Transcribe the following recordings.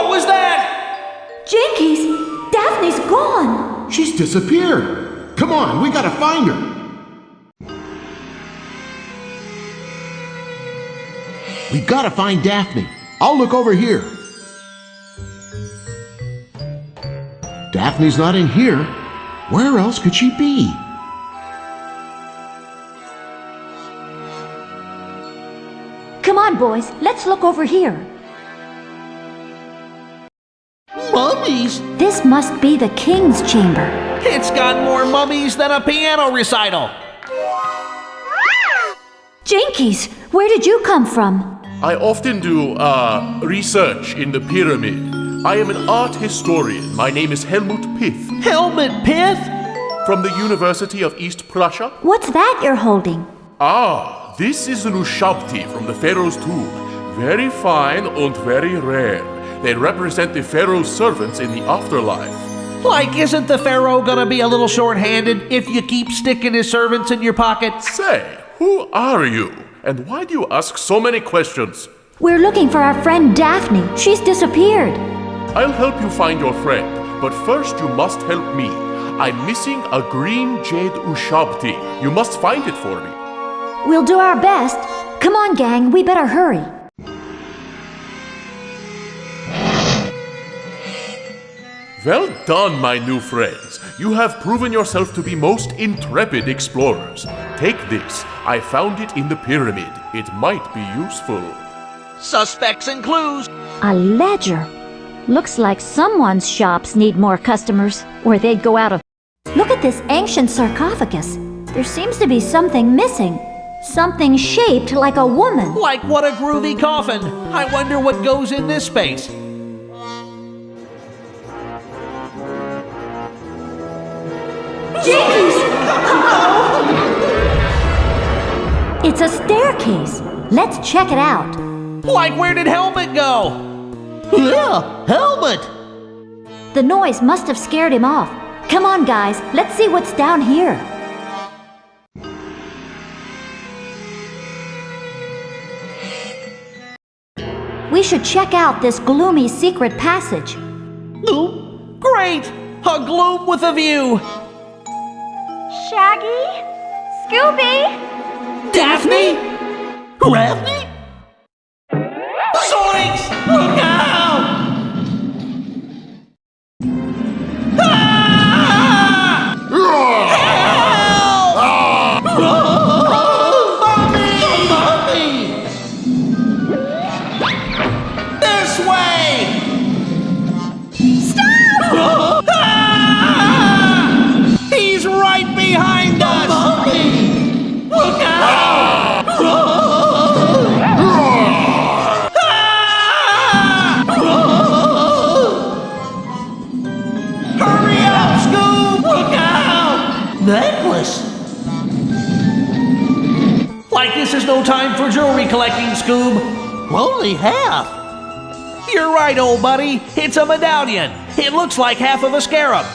What was that? Jinkies, Daphne's gone. She's disappeared. Come on, we gotta find her. We gotta find Daphne. I'll look over here. Daphne's not in here. Where else could she be? Come on, boys, let's look over here. Mummies? This must be the king's chamber. It's got more mummies than a piano recital. Jinkies, where did you come from? I often do, research in the pyramid. I am an art historian. My name is Helmut Pith. Helmet Pith? From the University of East Prussia. What's that you're holding? Ah, this is an ushabti from the pharaoh's tomb. Very fine and very rare. They represent the pharaoh's servants in the afterlife. Like, isn't the pharaoh gonna be a little short-handed if you keep sticking his servants in your pocket? Say, who are you? And why do you ask so many questions? We're looking for our friend Daphne. She's disappeared. I'll help you find your friend, but first you must help me. I'm missing a green jade ushabti. You must find it for me. We'll do our best. Come on, gang, we better hurry. Well done, my new friends. You have proven yourself to be most intrepid explorers. Take this. I found it in the pyramid. It might be useful. Suspects and clues. A ledger. Looks like someone's shops need more customers, or they'd go out of... Look at this ancient sarcophagus. There seems to be something missing. Something shaped like a woman. Like, what a groovy coffin. I wonder what goes in this space. Jinkies! It's a staircase. Let's check it out. Like, where did Helmet go? Yeah, Helmet! The noise must have scared him off. Come on, guys, let's see what's down here. We should check out this gloomy secret passage. Ooh, great! A gloom with a view. Shaggy? Scooby? Daphne? Daphne? Sphinx! Look out! Ah! Help! Mommy! This way! Stop! Ah! He's right behind us! Look out! Hurry up, Scoob! Look out! Necklace? Like, this is no time for jewelry collecting, Scoob. Only half. You're right, old buddy. It's a medallion. It looks like half of a scarab.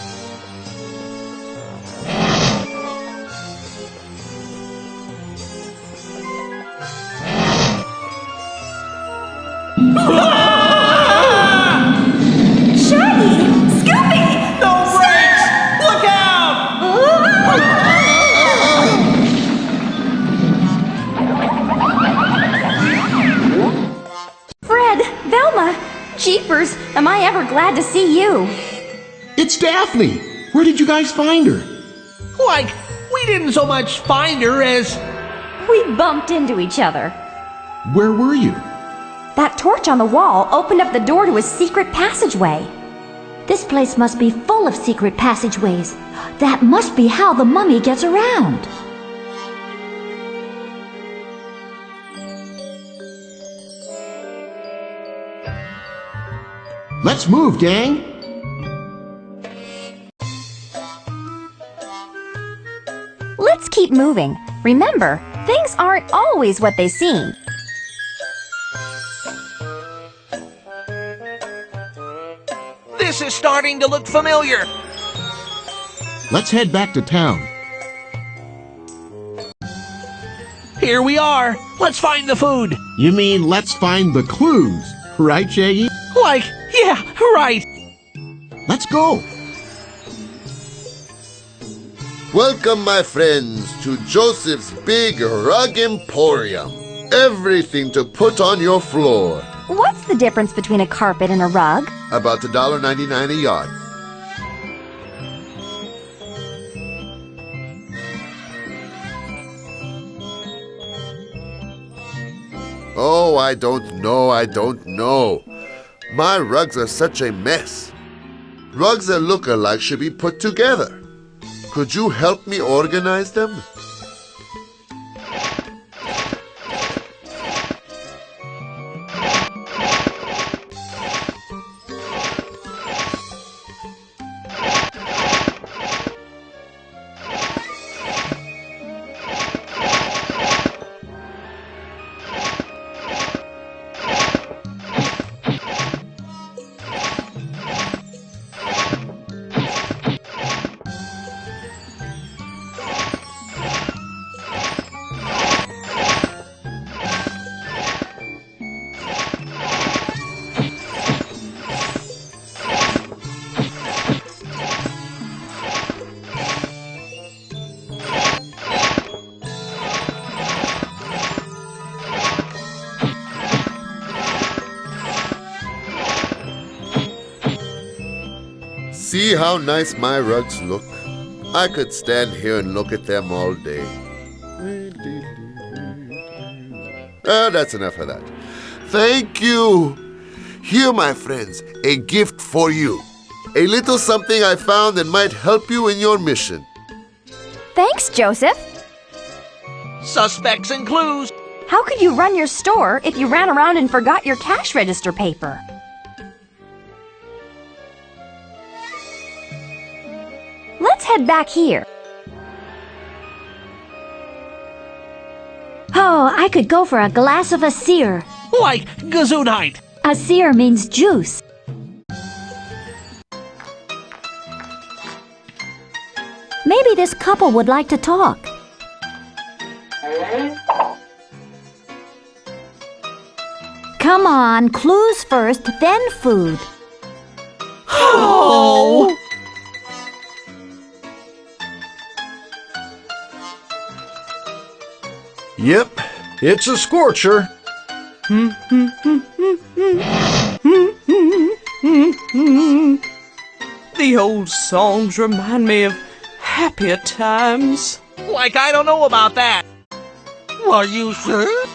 Shaggy! Scooby! No brakes! Look out! Fred! Velma! Jeepers! Am I ever glad to see you? It's Daphne. Where did you guys find her? Like, we didn't so much find her as... We bumped into each other. Where were you? That torch on the wall opened up the door to a secret passageway. This place must be full of secret passageways. That must be how the mummy gets around. Let's move, gang. Let's keep moving. Remember, things aren't always what they seem. This is starting to look familiar. Let's head back to town. Here we are. Let's find the food. You mean let's find the clues, right, Shaggy? Like, Yeah, right. Let's go. Welcome, my friends, to Joseph's Big Rug Emporium. Everything to put on your floor. What's the difference between a carpet and a rug? About $1.99 a yard. Oh, I don't know. My rugs are such a mess. Rugs that look alike should be put together. Could you help me organize them? See how nice my rugs look? I could stand here and look at them all day. That's enough of that. Thank you. Here, my friends, a gift for you. A little something I found that might help you in your mission. Thanks, Joseph. Suspects and clues. How could you run your store if you ran around and forgot your cash register paper? Let's head back here. Oh, I could go for a glass of Asir. Like Gesundheit. Asir means juice. Maybe this couple would like to talk. Come on, clues first, then food. Oh! Yep, it's a scorcher. The old songs remind me of happier times. Like I don't know about that. Are you sure?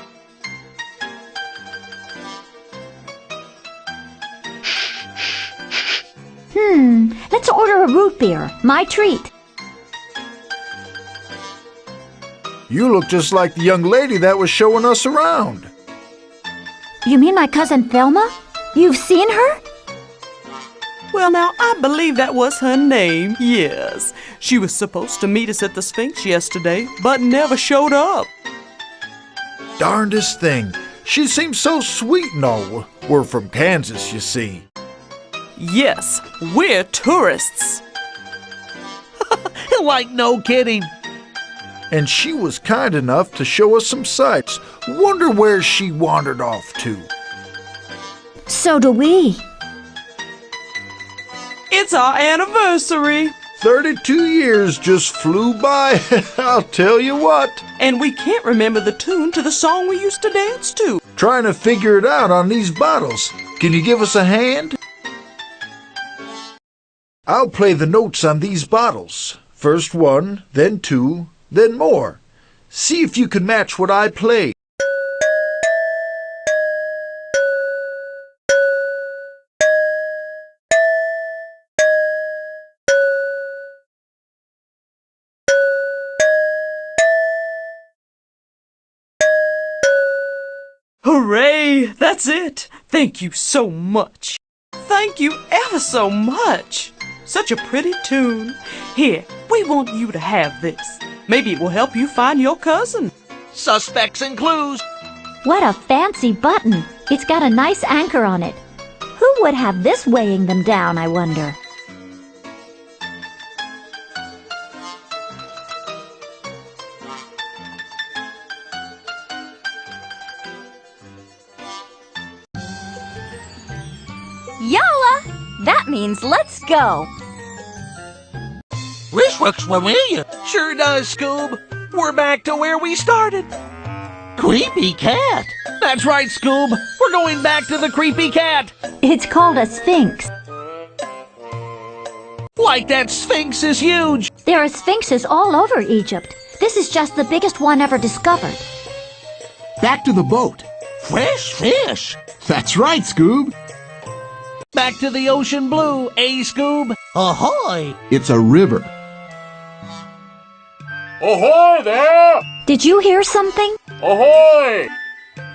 Let's order a root beer. My treat. You look just like the young lady that was showing us around. You mean my cousin Thelma? You've seen her? Well, now, I believe that was her name, yes. She was supposed to meet us at the Sphinx yesterday, but never showed up. Darndest thing. She seems so sweet and all. We're from Kansas, you see. Yes, we're tourists. Like no kidding. And she was kind enough to show us some sights. Wonder where she wandered off to. So do we. It's our anniversary, 32 years just flew by, I'll tell you what. and we can't remember the tune to the song we used to dance to. Trying to figure it out on these bottles. Can you give us a hand? I'll play the notes on these bottles. First one, then two, then more. See if you can match what I play. Hooray! That's it! Thank you so much. Thank you ever so much. Such a pretty tune. Here, we want you to have this. Maybe it will help you find your cousin. Suspects and clues. What a fancy button. It's got a nice anchor on it. Who would have this weighing them down, I wonder? Yalla! That means let's go. This looks familiar. Sure does, Scoob. We're back to where we started. Creepy cat. That's right, Scoob. We're going back to the creepy cat. It's called a Sphinx. Like that Sphinx is huge. There are sphinxes all over Egypt. This is just the biggest one ever discovered. Back to the boat. Fresh fish. That's right, Scoob. Back to the ocean blue, eh, Scoob? Ahoy! It's a river. Ahoy there! Did you hear something? Ahoy!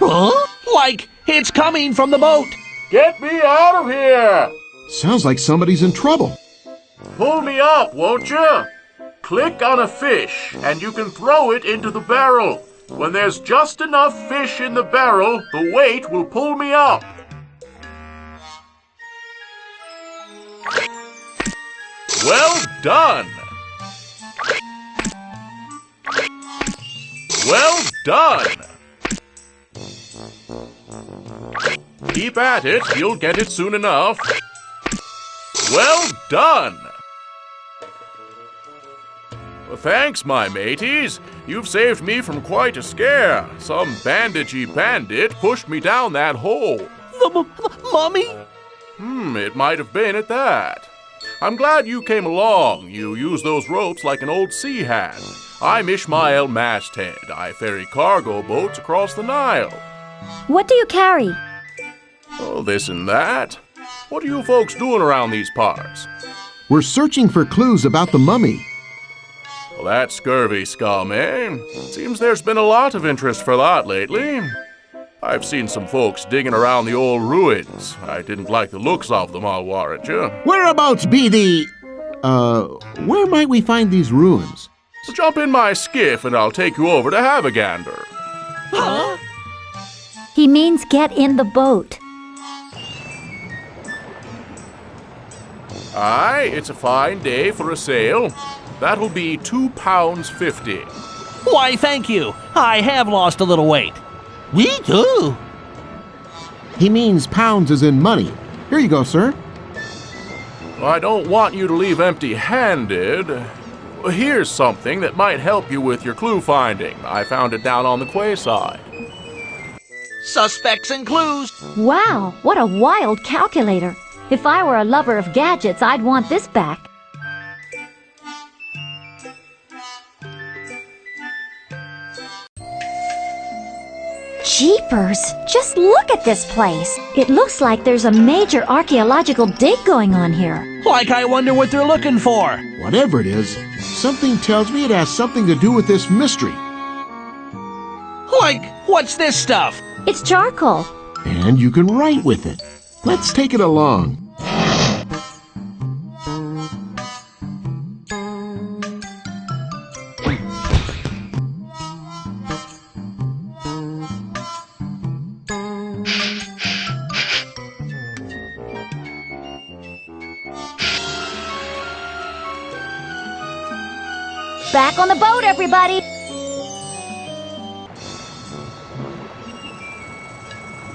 Huh? Like it's coming from the boat. Get me out of here! Sounds like somebody's in trouble. Pull me up, won't you? Click on a fish, and you can throw it into the barrel. When there's just enough fish in the barrel, the weight will pull me up. Well done! Well done! Keep at it, you'll get it soon enough. Well done! Well, thanks, my mateys. You've saved me from quite a scare. Some bandagey bandit pushed me down that hole. The mummy? It might have been at that. I'm glad you came along. You use those ropes like an old sea hand. I'm Ishmael Masthead. I ferry cargo boats across the Nile. What do you carry? Oh, this and that. What are you folks doing around these parts? We're searching for clues about the mummy. Well, that scurvy scum, eh? Seems there's been a lot of interest for that lately. I've seen some folks digging around the old ruins. I didn't like the looks of them, I'll warrant you. Whereabouts be the... where might we find these ruins? So jump in my skiff and I'll take you over to have a gander. Huh? He means get in the boat. Aye, it's a fine day for a sail. That'll be £2.50. Why, thank you. I have lost a little weight. Me too. He means pounds as in money. Here you go, sir. I don't want you to leave empty-handed. Here's something that might help you with your clue finding. I found it down on the quayside. Suspects and clues. Wow, what a wild calculator. If I were a lover of gadgets, I'd want this back. Jeepers, just look at this place. It looks like there's a major archaeological dig going on here. Like I wonder what they're looking for. Whatever it is, something tells me it has something to do with this mystery. Like, what's this stuff? It's charcoal. And you can write with it. Let's take it along. Back on the boat, everybody!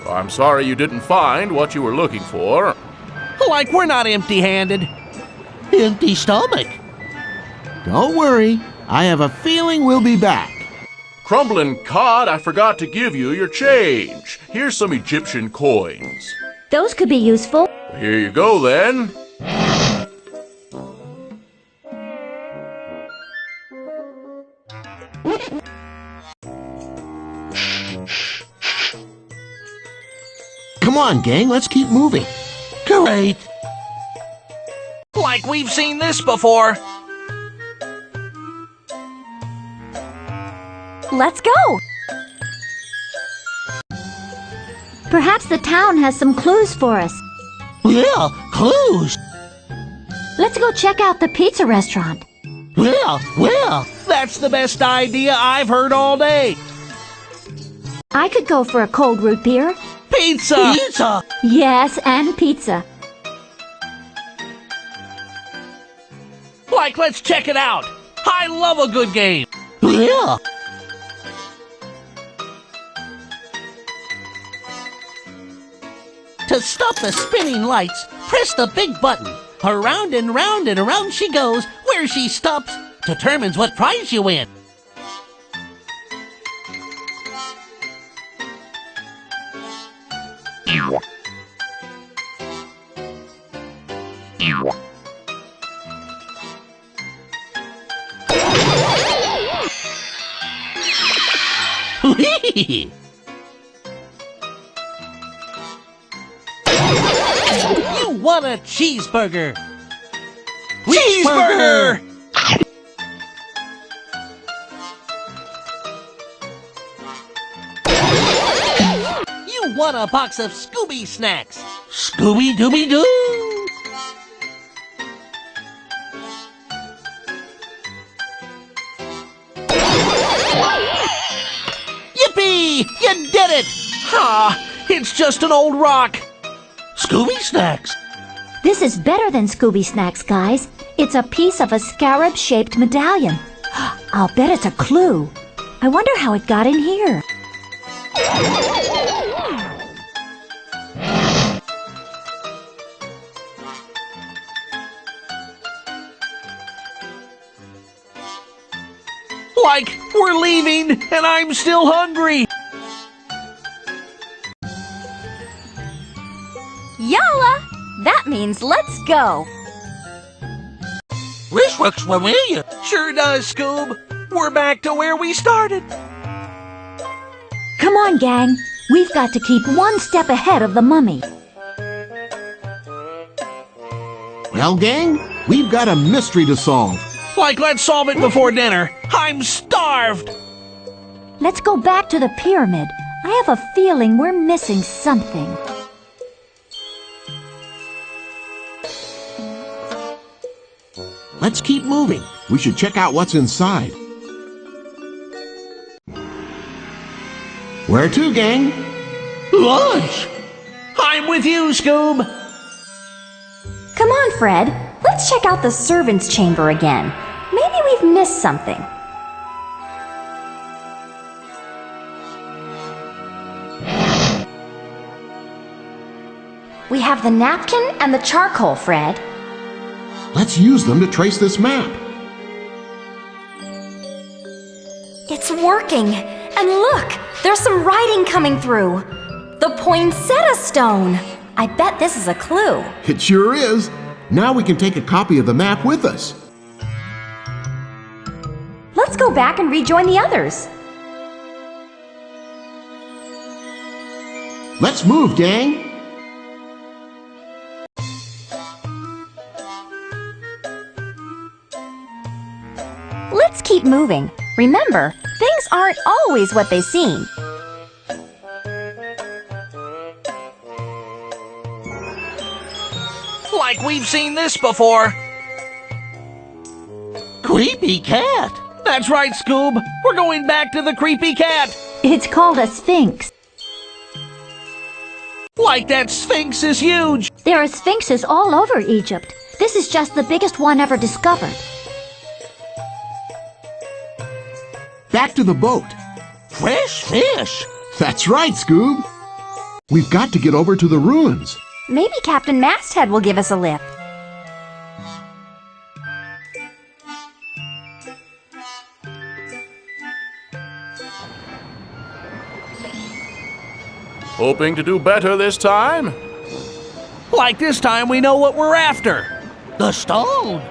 I'm sorry you didn't find what you were looking for. Like we're not empty-handed. Empty stomach. Don't worry. I have a feeling we'll be back. Crumbling cod, I forgot to give you your change. Here's some Egyptian coins. Those could be useful. Here you go, then. Come on, gang, let's keep moving. Great. Like we've seen this before. Let's go! Perhaps the town has some clues for us. Yeah, clues. Let's go check out the pizza restaurant. Well, that's the best idea I've heard all day. I could go for a cold root beer. Pizza! Pizza! Yes, and pizza. Like, let's check it out. I love a good game. Yeah. To stop the spinning lights, press the big button. Around and round and around she goes. Where she stops determines what prize you win. You want a cheeseburger? Cheeseburger! You want a box of Scooby snacks? Scooby Dooby Doo! Yippee! You did it! Ha! It's just an old rock. Scooby snacks. This is better than Scooby Snacks, guys. It's a piece of a scarab-shaped medallion. I'll bet it's a clue. I wonder how it got in here. Like, we're leaving, and I'm still hungry. Yalla! That means let's go. This looks familiar. Sure does, Scoob. We're back to where we started. Come on, gang. We've got to keep one step ahead of the mummy. Well, gang, we've got a mystery to solve. Like, let's solve it before dinner. I'm starved. Let's go back to the pyramid. I have a feeling we're missing something. Let's keep moving. We should check out what's inside. Where to, gang? Lunch. I'm with you, Scoob. Come on, Fred. Let's check out the servants' chamber again. Maybe we've missed something. We have the napkin and the charcoal, Fred. Let's use them to trace this map. It's working. And look, there's some writing coming through. The poinsettia stone. I bet this is a clue. It sure is. Now we can take a copy of the map with us. Let's go back and rejoin the others. Let's move, gang. Let's keep moving. Remember, things aren't always what they seem. Like we've seen this before. Creepy cat. That's right, Scoob. We're going back to the creepy cat. It's called a Sphinx. Like that Sphinx is huge. There are sphinxes all over Egypt. This is just the biggest one ever discovered. Back to the boat. Fresh fish. That's right, Scoob. We've got to get over to the ruins. Maybe Captain Masthead will give us a lift. Hoping to do better this time? Like this time we know what we're after. The stone.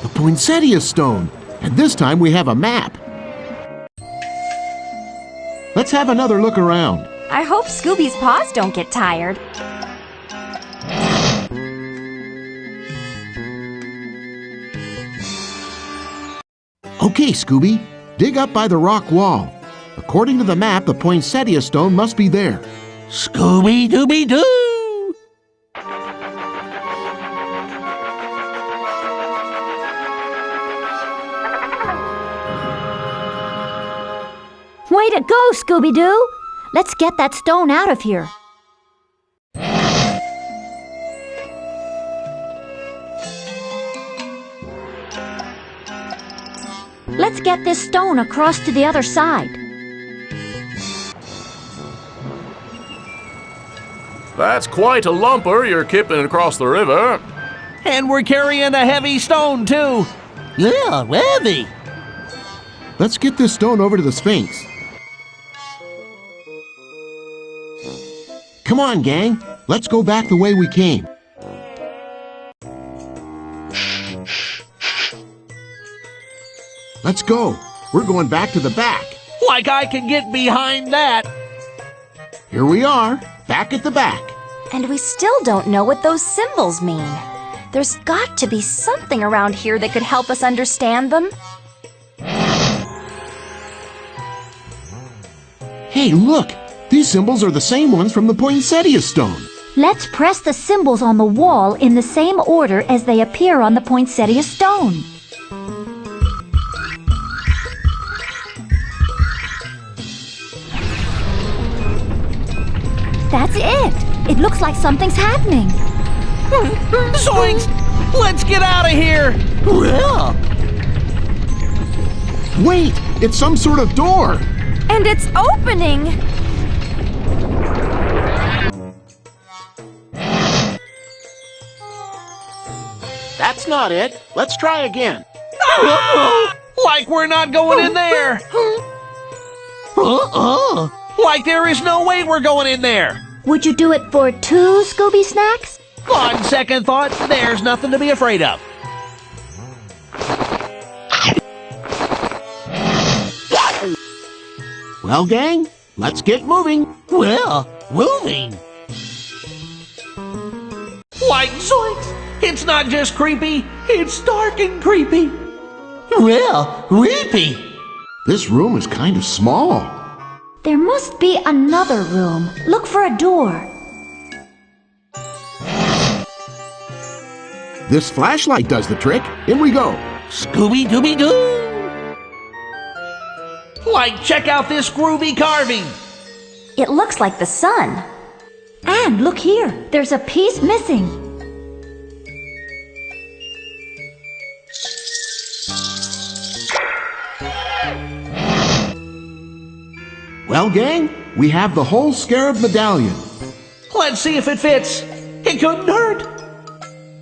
The poinsettia stone. And this time we have a map. Let's have another look around. I hope Scooby's paws don't get tired. Okay, Scooby, dig up by the rock wall. According to the map, the poinsettia stone must be there. Scooby Dooby Doo. Way to go, Scooby-Doo! Let's get that stone out of here. Let's get this stone across to the other side. That's quite a lumper you're kipping across the river. And we're carrying a heavy stone, too. Yeah, heavy. Let's get this stone over to the Sphinx. Come on, gang. Let's go back the way we came. Let's go. We're going back to the back. Like I can get behind that. Here we are, back at the back. And we still don't know what those symbols mean. There's got to be something around here that could help us understand them. Hey, look! These symbols are the same ones from the poinsettia stone. Let's press the symbols on the wall in the same order as they appear on the poinsettia stone. That's it! It looks like something's happening. Zoinks! Let's get out of here! Yeah. Wait! It's some sort of door! And it's opening! That's not it. Let's try again. Like we're not going in there! Like there is no way we're going in there! Would you do it for 2 Scooby Snacks? On second thought, there's nothing to be afraid of. Well, gang, let's get moving. Well, moving. Like zoinks! It's not just creepy, it's dark and creepy. Well, creepy. This room is kind of small. There must be another room. Look for a door. This flashlight does the trick. In we go. Scooby Dooby Doo. Like, check out this groovy carving. It looks like the sun. And look here, there's a piece missing. Well, gang, we have the whole scarab medallion. Let's see if it fits. It couldn't hurt.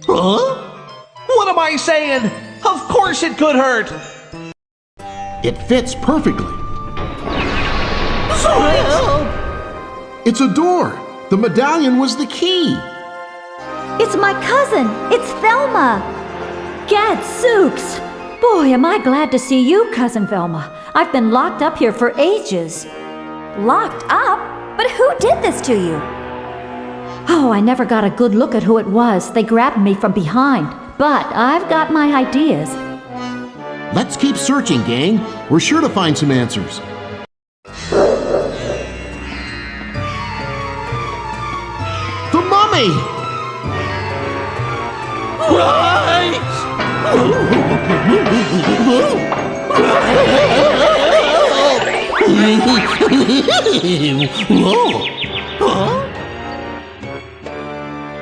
Huh? What am I saying? Of course it could hurt. It fits perfectly. Zoinks! It's a door. The medallion was the key. It's my cousin. It's Velma. Gadzooks! Boy, am I glad to see you, Cousin Velma. I've been locked up here for ages. Locked up? But who did this to you? Oh, I never got a good look at who it was. They grabbed me from behind. But I've got my ideas. Let's keep searching, gang. We're sure to find some answers. The mummy!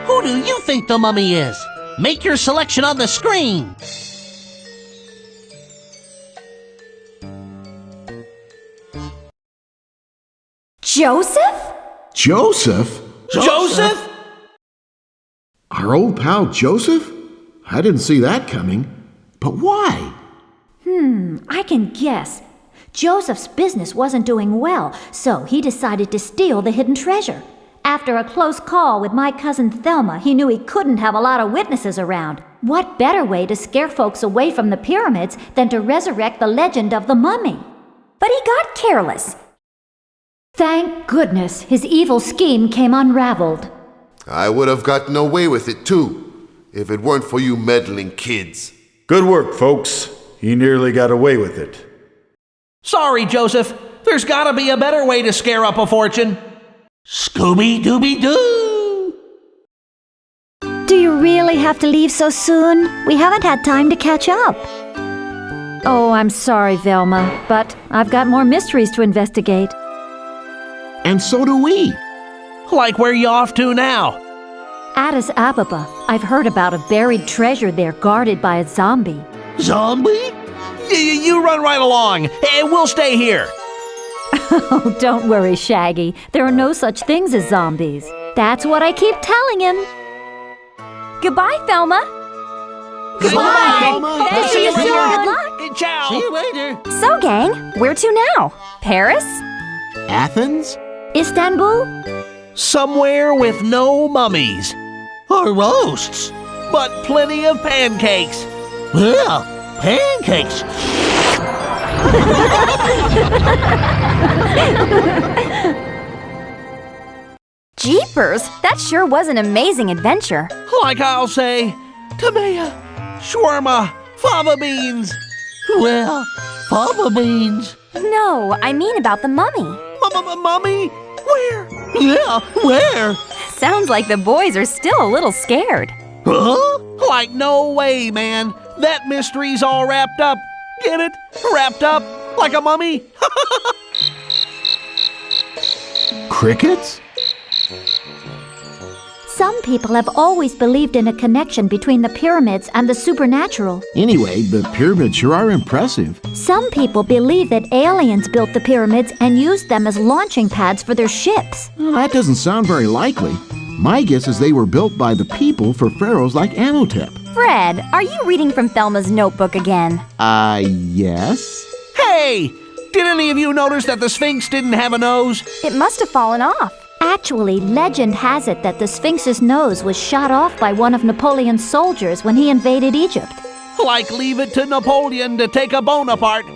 Who do you think the mummy is? Make your selection on the screen. Joseph? Joseph? Joseph? Our old pal Joseph? I didn't see that coming. But why? I can guess. Joseph's business wasn't doing well, so he decided to steal the hidden treasure. After a close call with my cousin Thelma, he knew he couldn't have a lot of witnesses around. What better way to scare folks away from the pyramids than to resurrect the legend of the mummy? But he got careless. Thank goodness his evil scheme came unraveled. I would have gotten away with it too, if it weren't for you meddling kids. Good work, folks. He nearly got away with it. Sorry, Joseph. There's gotta be a better way to scare up a fortune. Scooby Dooby Doo! Do you really have to leave so soon? We haven't had time to catch up. Oh, I'm sorry, Velma, but I've got more mysteries to investigate. And so do we. Like where you off to now? Addis Ababa. I've heard about a buried treasure there guarded by a zombie. Zombie? You run right along, and we'll stay here. Oh, don't worry, Shaggy. There are no such things as zombies. That's what I keep telling him. Goodbye, Thelma. Goodbye, Thelma. Thank See you you, later. Good luck. Ciao. See you later. So, gang, where to now? Paris? Athens? Istanbul? Somewhere with no mummies. Or roasts. But plenty of pancakes. Well, pancakes. Jeepers, that sure was an amazing adventure. Like I'll say, tomato, shawarma, fava beans. Well, fava beans. No, I mean about the mummy. Mummy? Where? Yeah, where? Sounds like the boys are still a little scared. Huh? Like no way, man. That mystery's all wrapped up. Get it? Wrapped up like a mummy? Crickets? Some people have always believed in a connection between the pyramids and the supernatural. Anyway, the pyramids sure are impressive. Some people believe that aliens built the pyramids and used them as launching pads for their ships. Well, that doesn't sound very likely. My guess is they were built by the people for pharaohs like Amenhotep. Fred, are you reading from Thelma's notebook again? Yes? Hey! Did any of you notice that the Sphinx didn't have a nose? It must have fallen off. Actually, legend has it that the Sphinx's nose was shot off by one of Napoleon's soldiers when he invaded Egypt. Like leave it to Napoleon to take a bone apart.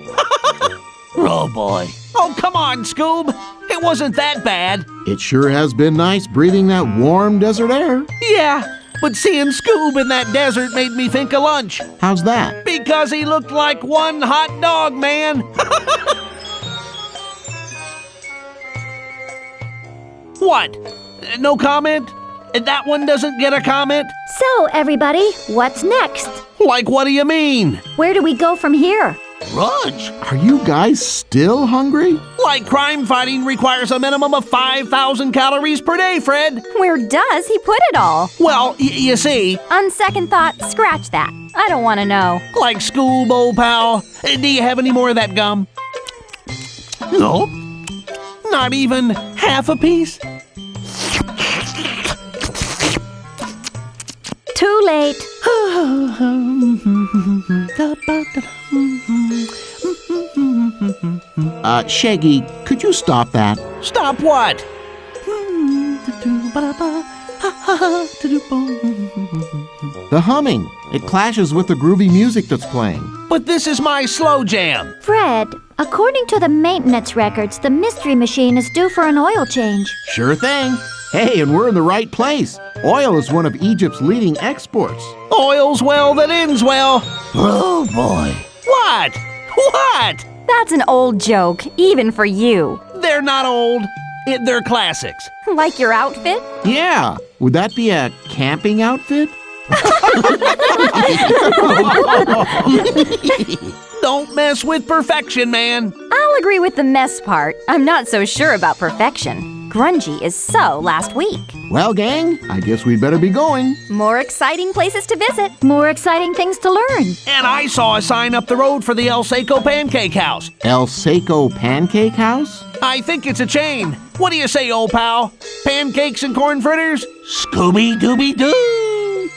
Oh boy. Oh, come on, Scoob. It wasn't that bad. It sure has been nice breathing that warm desert air. Yeah, but seeing Scoob in that desert made me think of lunch. How's that? Because he looked like one hot dog, man. What? No comment? That one doesn't get a comment? So, everybody, what's next? Like, what do you mean? Where do we go from here? Rudge. Are you guys still hungry? Like crime fighting requires a minimum of 5,000 calories per day, Fred. Where does he put it all? Well, you see, On second thought, scratch that. I don't want to know. like Scoob, old pal. Do you have any more of that gum? No. Not even half a piece? Too late. Shaggy, could you stop that? Stop what? The humming. It clashes with the groovy music that's playing. But this is my slow jam. Fred, according to the maintenance records, the Mystery Machine is due for an oil change. Sure thing. Hey, and we're in the right place. Oil is one of Egypt's leading exports. Oil's well that ends well. Oh boy. What? What? That's an old joke, even for you. They're not old. They're classics. Like your outfit? Yeah. Would that be a camping outfit? Don't mess with perfection, man. I'll agree with the mess part. I'm not so sure about perfection. Grungy is so last week. Well, gang, I guess we'd better be going. More exciting places to visit. More exciting things to learn. And I saw a sign up the road for the El Seco Pancake House. El Seco Pancake House? I think it's a chain. What do you say, old pal? Pancakes and corn fritters? Scooby-Dooby-Doo!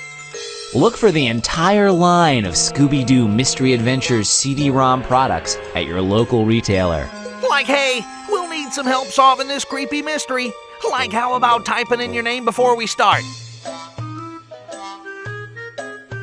Look for the entire line of Scooby Doo Mystery Adventures CD-ROM products at your local retailer. Like, hey, we'll need some help solving this creepy mystery. Like, how about typing in your name before we start?